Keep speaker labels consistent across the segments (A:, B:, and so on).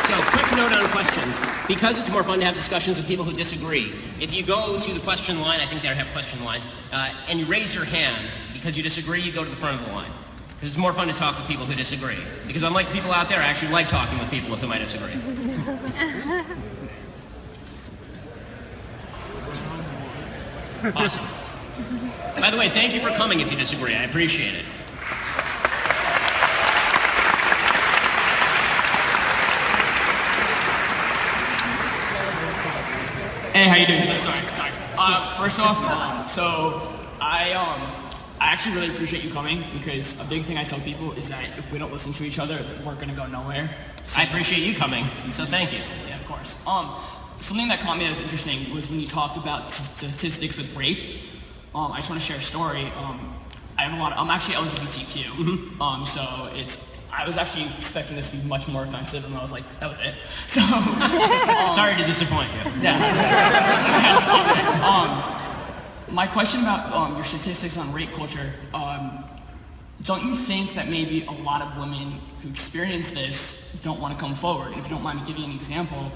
A: So, quick note on questions. Because it's more fun to have discussions with people who disagree, if you go to the question line, I think they have question lines, and you raise your hand because you disagree, you go to the front of the line. Because it's more fun to talk with people who disagree. Because unlike the people out there, I actually like talking with people with whom I disagree. Awesome. By the way, thank you for coming if you disagree. I appreciate it.
B: Hey, how you doing today? Sorry. First off, I actually really appreciate you coming, because a big thing I tell people is that if we don't listen to each other, we're gonna go nowhere. So,
A: I appreciate you coming, so thank you.
B: Yeah, of course. Something that caught me as interesting was when you talked about statistics with rape. I just want to share a story. I'm actually LGBTQ, so I was actually expecting this to be much more offensive, and I was like, that was it. So,
A: sorry to disappoint you.
B: Yeah. My question about your statistics on rape culture, don't you think that maybe a lot of women who experience this don't want to come forward? If you don't mind me giving an example,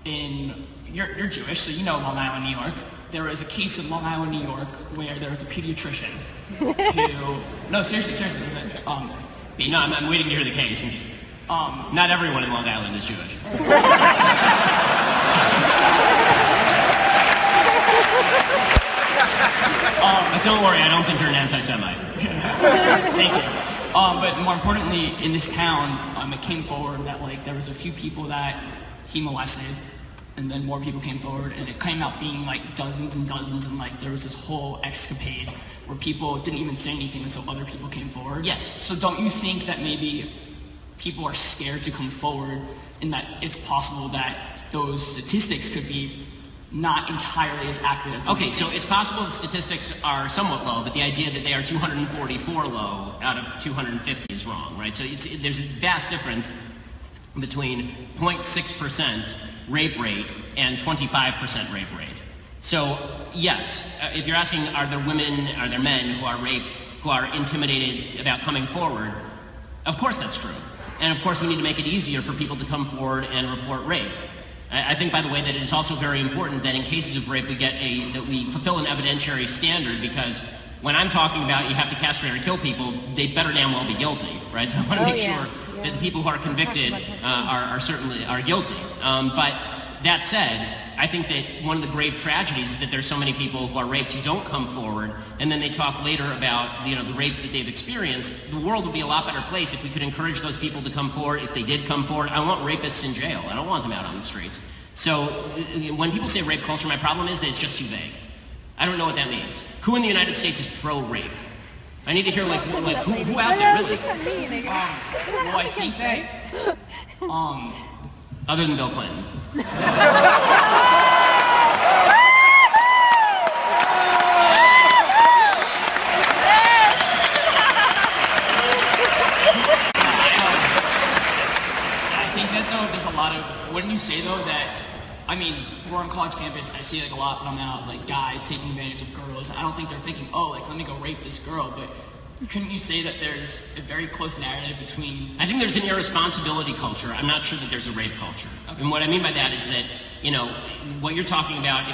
B: you're Jewish, so you know Long Island, New York. There was a case in Long Island, New York, where there was a pediatrician who, no, seriously, there's
A: no, I'm waiting to hear the case. Not everyone in Long Island is Jewish. Don't worry, I don't think you're an anti-Semite.
B: Thank you. But more importantly, in this town, it came forward that there was a few people that he molested, and then more people came forward, and it came out being dozens and dozens, and there was this whole escapade where people didn't even say anything until other people came forward.
A: Yes.
B: So don't you think that maybe people are scared to come forward, and that it's possible that those statistics could be not entirely as accurate as
A: Okay, so it's possible the statistics are somewhat low, but the idea that they are 244 low out of 250 is wrong, right? So there's a vast difference between 0.6% rape rate and 25% rape rate. So yes, if you're asking are there men who are raped, who are intimidated about coming forward, of course that's true. And of course we need to make it easier for people to come forward and report rape. I think, by the way, that it is also very important that in cases of rape that we fulfill an evidentiary standard, because when I'm talking about you have to castrate or kill people, they better damn well be guilty, right? So I want to make sure that the people who are convicted are certainly guilty. But that said, I think that one of the grave tragedies is that there's so many people who are raped who don't come forward, and then they talk later about the rapes that they've experienced. The world would be a lot better place if we could encourage those people to come forward. If they did come forward, I want rapists in jail. I don't want them out on the streets. So when people say rape culture, my problem is that it's just too vague. I don't know what that means. Who in the United States is pro-rape? I need to hear who out there really?
B: Well, I think that
A: other than Bill Clinton.
B: Wouldn't you say though that, we're on college campus, I see a lot when I'm out, guys taking advantage of girls. I don't think they're thinking, let me go rape this girl, but couldn't you say that there's a very close narrative between...
A: I think there's an irresponsibility culture. I'm not sure that there's a rape culture. Okay. And what I mean by that is that, what you're talking about,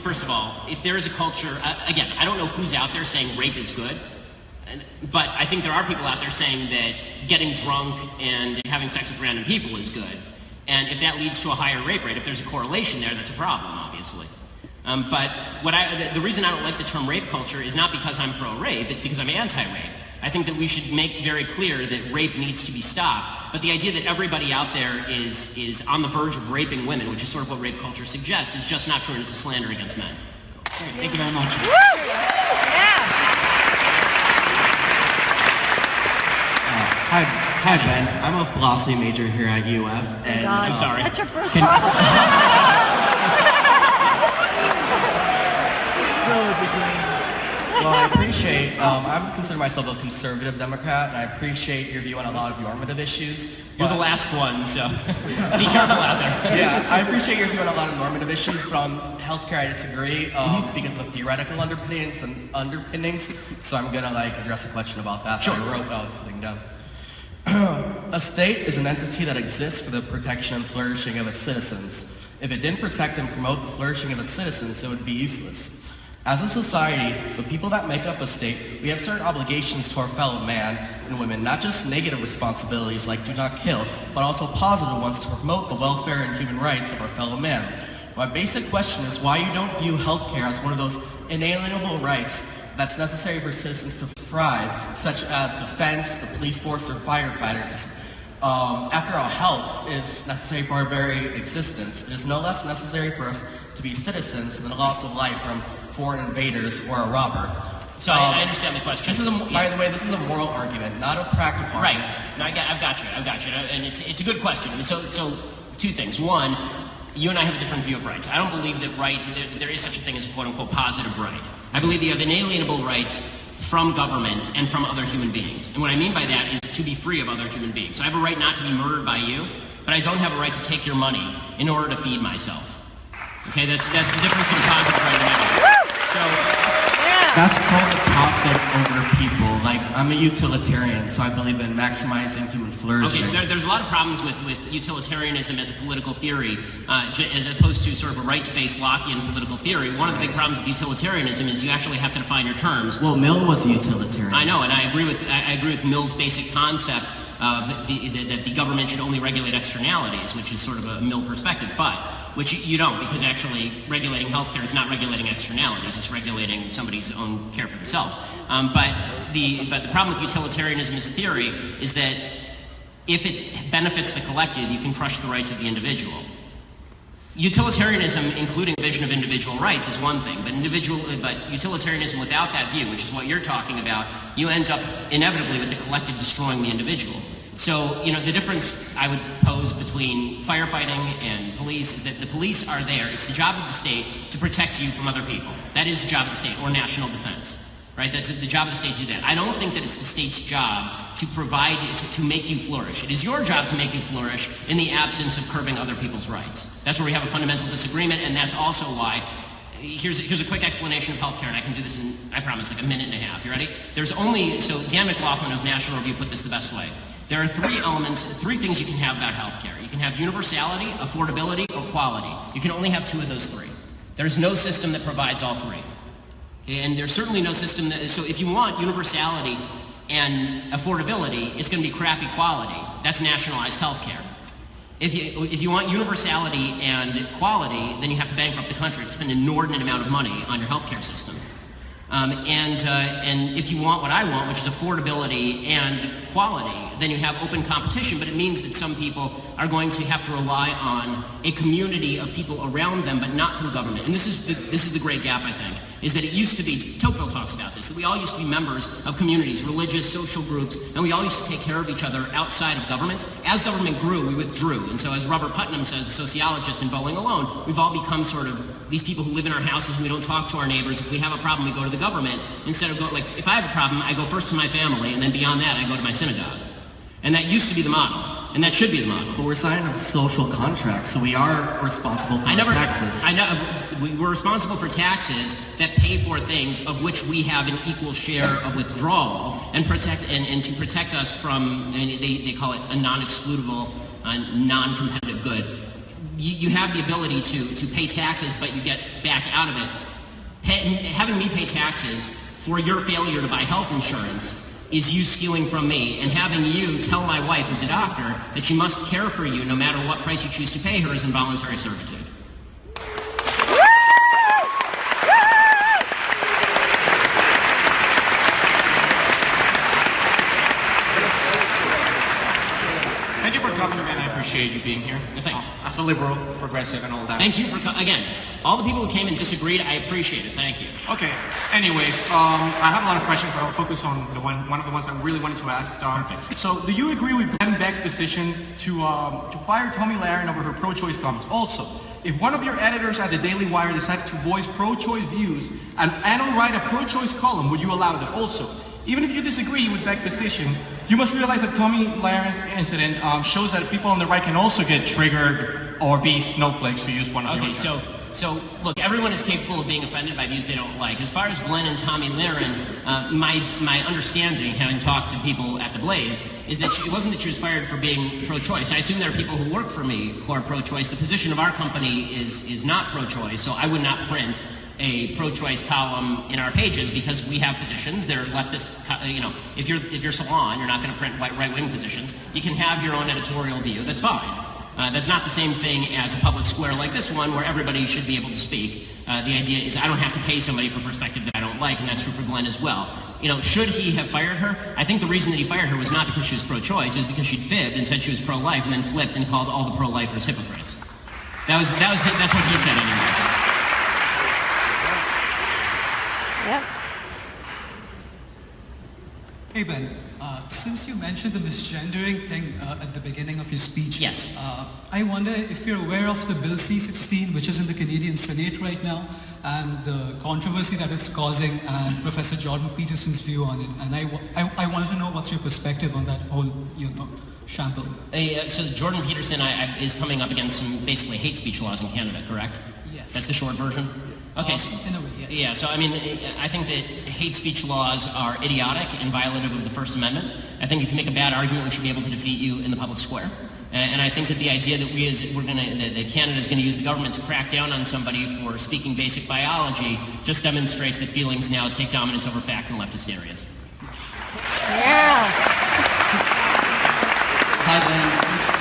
A: first of all, if there is a culture, again, I don't know who's out there saying rape is good, but I think there are people out there saying that getting drunk and having sex with random people is good. And if that leads to a higher rape rate, if there's a correlation there, that's a problem, obviously. But the reason I don't like the term rape culture is not because I'm pro-rape, it's because I'm anti-rape. I think that we should make very clear that rape needs to be stopped. But the idea that everybody out there is on the verge of raping women, which is sort of what rape culture suggests, is just not true, and it's a slander against men.
B: All right, thank you very much.
C: Hi Ben, I'm a philosophy major here at UF, and
A: I'm sorry.
D: That's your first
C: Well, I appreciate, I consider myself a conservative Democrat, and I appreciate your view on a lot of normative issues.
A: You're the last one, so be careful out there.
C: Yeah, I appreciate your view on a lot of normative issues, but on healthcare I disagree because of the theoretical underpinnings, so I'm gonna address a question about that
A: Sure.
C: that I wrote while I was sitting down. A state is an entity that exists for the protection and flourishing of its citizens. If it didn't protect and promote the flourishing of its citizens, it would be useless. As a society, the people that make up a state, we have certain obligations to our fellow man and women, not just negative responsibilities like do not kill, but also positive ones to promote the welfare and human rights of our fellow man. My basic question is why you don't view healthcare as one of those inalienable rights that's necessary for citizens to thrive, such as defense, the police force, or firefighters. After all, health is necessary for our very existence. It is no less necessary for us to be citizens than the loss of life from foreign invaders or a robber.
A: So I understand the question.
C: This is, by the way, this is a moral argument, not a practical argument.
A: Right. No, I've got you, and it's a good question. I mean, so two things. One, you and I have a different view of rights. I don't believe that there is such a thing as a quote-unquote positive right. I believe that you have inalienable rights from government and from other human beings. And what I mean by that is to be free of other human beings. So I have a right not to be murdered by you, but I don't have a right to take your money in order to feed myself. Okay, that's the difference in positive right and negative. So
C: that's called the profit over people. Like, I'm a utilitarian, so I believe in maximizing human flourishing.
A: Okay, so there's a lot of problems with utilitarianism as a political theory, as opposed to sort of a rights-based Lockean political theory. One of the big problems with utilitarianism is you actually have to define your terms.
C: Well, Mill was a utilitarian.
A: I know, and I agree with Mill's basic concept of that the government should only regulate externalities, which is sort of a Mill perspective, but which you don't, because actually regulating healthcare is not regulating externalities, it's regulating somebody's own care for themselves. But the problem with utilitarianism as a theory is that if it benefits the collective, you can crush the rights of the individual. Utilitarianism, including vision of individual rights, is one thing, but utilitarianism without that view, which is what you're talking about, you end up inevitably with the collective destroying the individual. So, the difference I would pose between firefighting and police is that the police are there. It's the job of the state to protect you from other people. That is the job of the state, or national defense, right? That's the job of the state to do that. I don't think that it's the state's job to provide, to make you flourish. It is your job to make you flourish in the absence of curbing other people's rights. That's where we have a fundamental disagreement, and that's also why here's a quick explanation of healthcare, and I can do this in, I promise, like a minute and a half. You ready? So Dan McLaughlin of National Review put this the best way. There are three things you can have about healthcare. You can have universality, affordability, or quality. You can only have two of those three. There's no system that provides all three. And there's certainly no system so if you want universality and affordability, it's going to be crappy quality. That's nationalized healthcare. If you want universality and quality, then you have to bankrupt the country and spend an inordinate amount of money on your healthcare system. And if you want what I want, which is affordability and quality, then you have open competition, but it means that some people are going to have to rely on a community of people around them, but not through government. And this is the great gap, I think, is that it used to be, Tocqueville talks about this, that we all used to be members of communities, religious, social groups, and we all used to take care of each other outside of government. As government grew, we withdrew. And so as Robert Putnam says, the sociologist in Bowling Alone, we've all become sort of these people who live in our houses and we don't talk to our neighbors. If we have a problem, we go to the government. Instead of going, if I have a problem, I go first to my family, and then beyond that, I go to my synagogue. And that used to be the model, and that should be the model.
C: But we're signing a social contract, so we are responsible for taxes.
A: We're responsible for taxes that pay for things of which we have an equal share of withdrawal, and to protect us from, they call it a non-excludable, non-competitive good. You have the ability to pay taxes, but you get back out of it. Having me pay taxes for your failure to buy health insurance is you stealing from me, and having you tell my wife, who's a doctor, that she must care for you no matter what price you choose to pay her is involuntary servitude.
B: Thank you for coming, man. I appreciate you being here.
A: Thanks.
B: As a liberal, progressive, and all that.
A: Thank you for again. All the people who came and disagreed, I appreciate it. Thank you.
D: Okay. Anyways, I have a lot of questions, but I'll focus on one of the ones I really wanted to ask.
A: Perfect.
D: So, do you agree with Glenn Beck's decision to fire Tomi Lahren over her pro-choice comments? Also, if one of your editors at the Daily Wire decided to voice pro-choice views and write a pro-choice column, would you allow that? Also, even if you disagree with Beck's decision, you must realize that Tomi Lahren's incident shows that people on the right can also get triggered or be snowflakes, to use one of your terms.
A: So, look, everyone is capable of being offended by views they don't like. As far as Glenn and Tommy Lahren, my understanding, having talked to people at the Blaze, is that it wasn't that she was fired for being pro-choice. I assume there are people who work for me who are pro-choice. The position of our company is not pro-choice, so I would not print a pro-choice column in our pages because we have positions. They're leftist, if you're Salon, you're not going to print right-wing positions. You can have your own editorial view. That's fine. That's not the same thing as a public square like this one where everybody should be able to speak. The idea is I don't have to pay somebody for perspective that I don't like, and that's true for Glenn as well. Should he have fired her? I think the reason that he fired her was not because she was pro-choice, it was because she'd fibbed and said she was pro-life and then flipped and called all the pro-lifers hypocrites. That's what he said anyway.
E: Yep.
F: Hey Ben, since you mentioned the misgendering thing at the beginning of your speech,
A: Yes.
F: I wonder if you're aware of the Bill C-16, which is in the Canadian Senate right now, and the controversy that it's causing, and Professor Jordan Peterson's view on it. And I wanted to know what's your perspective on that whole, shamble.
A: So Jordan Peterson is coming up against some basically hate speech laws in Canada, correct?
F: Yes.
A: That's the short version? Okay, so,
F: in a way, yes.
A: yeah, so I think that hate speech laws are idiotic and violative of the First Amendment. I think if you make a bad argument, we should be able to defeat you in the public square. And I think that the idea that that Canada is going to use the government to crack down on somebody for speaking basic biology just demonstrates that feelings now take dominance over fact in leftist areas.
E: Yeah.
G: Hi, Ben. Thanks, Dan.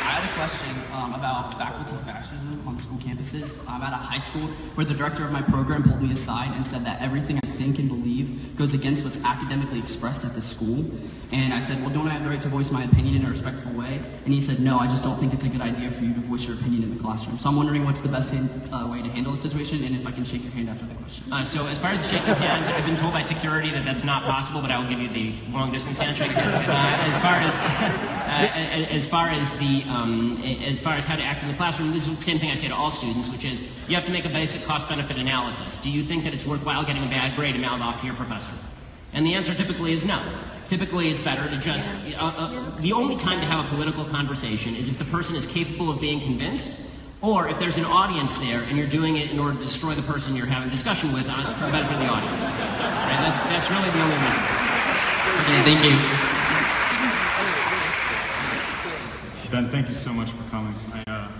G: I had a question about faculty fascism on school campuses. I'm at a high school where the director of my program pulled me aside and said that everything I think and believe goes against what's academically expressed at the school. And I said, well, don't I have the right to voice my opinion in a respectful way? And he said, no, I just don't think it's a good idea for you to voice your opinion in the classroom. So I'm wondering what's the best way to handle the situation, and if I can shake your hand after the question.
A: So as far as shaking hands, I've been told by security that that's not possible, but I will give you the long distance handshake. As far as how to act in the classroom, this is the same thing I say to all students, which is you have to make a basic cost-benefit analysis. Do you think that it's worthwhile getting a bad grade to mouth off to your professor? And the answer typically is no. Typically, it's better to just... the only time to have a political conversation is if the person is capable of being convinced, or if there's an audience there and you're doing it in order to destroy the person you're having a discussion with for the benefit of the audience. Right? That's really the only reason.
G: Okay, thank you.
H: Ben, thank you so much for coming.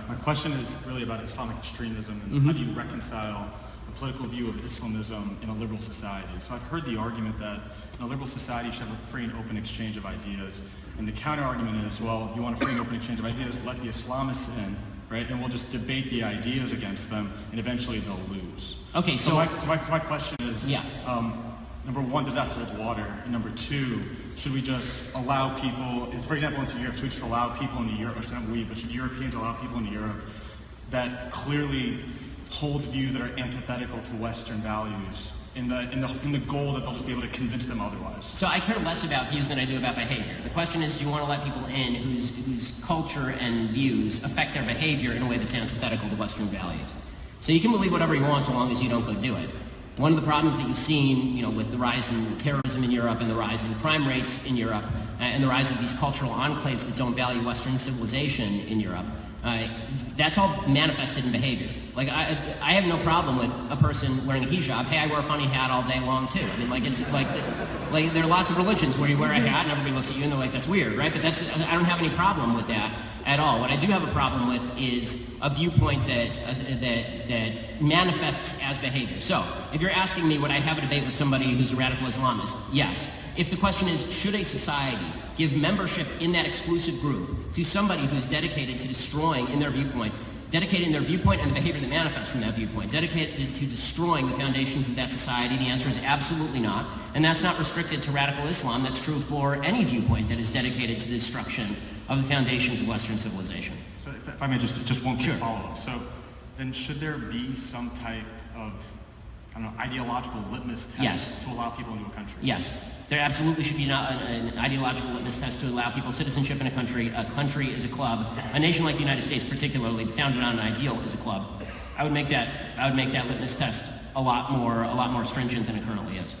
H: My question is really about Islamic extremism and how do you reconcile a political view of Islamism in a liberal society? So I've heard the argument that in a liberal society you should have a free and open exchange of ideas. And the counter argument is, well, you want a free and open exchange of ideas, let the Islamists in, right? And we'll just debate the ideas against them, and eventually they'll lose.
A: Okay,
H: so my question is,
A: yeah.
H: Number one, does that hold water? And number two, should we just allow people, for example, into Europe, should we just allow people into Europe, or not we, but should Europeans allow people into Europe that clearly hold views that are antithetical to Western values in the goal that they'll just be able to convince them otherwise?
A: So I care less about views than I do about behavior. The question is, do you want to let people in whose culture and views affect their behavior in a way that's antithetical to Western values? So you can believe whatever you want so long as you don't go do it. One of the problems that you've seen, with the rise in terrorism in Europe and the rise in crime rates in Europe and the rise of these cultural enclaves that don't value Western civilization in Europe, that's all manifested in behavior. Like, I have no problem with a person wearing a hijab. Hey, I wear a funny hat all day long too. I mean, it's like there are lots of religions where you wear a hat and everybody looks at you and they're like, that's weird, right? But I don't have any problem with that at all. What I do have a problem with is a viewpoint that manifests as behavior. So, if you're asking me would I have a debate with somebody who's a radical Islamist, yes. If the question is, should a society give membership in that exclusive group to somebody who's dedicated to destroying in their viewpoint, dedicated in their viewpoint and the behavior that manifests from that viewpoint, dedicated to destroying the foundations of that society, the answer is absolutely not. And that's not restricted to radical Islam. That's true for any viewpoint that is dedicated to the destruction of the foundations of Western civilization.
H: So if I may just one quick
A: Sure.
H: follow-up. So then should there be some type of, ideological litmus test
A: Yes.
H: to allow people into a country?
A: Yes. There absolutely should be an ideological litmus test to allow people citizenship in a country. A country is a club. A nation like the United States, particularly founded on an ideal, is a club. I would make that litmus test a lot more stringent than it currently is.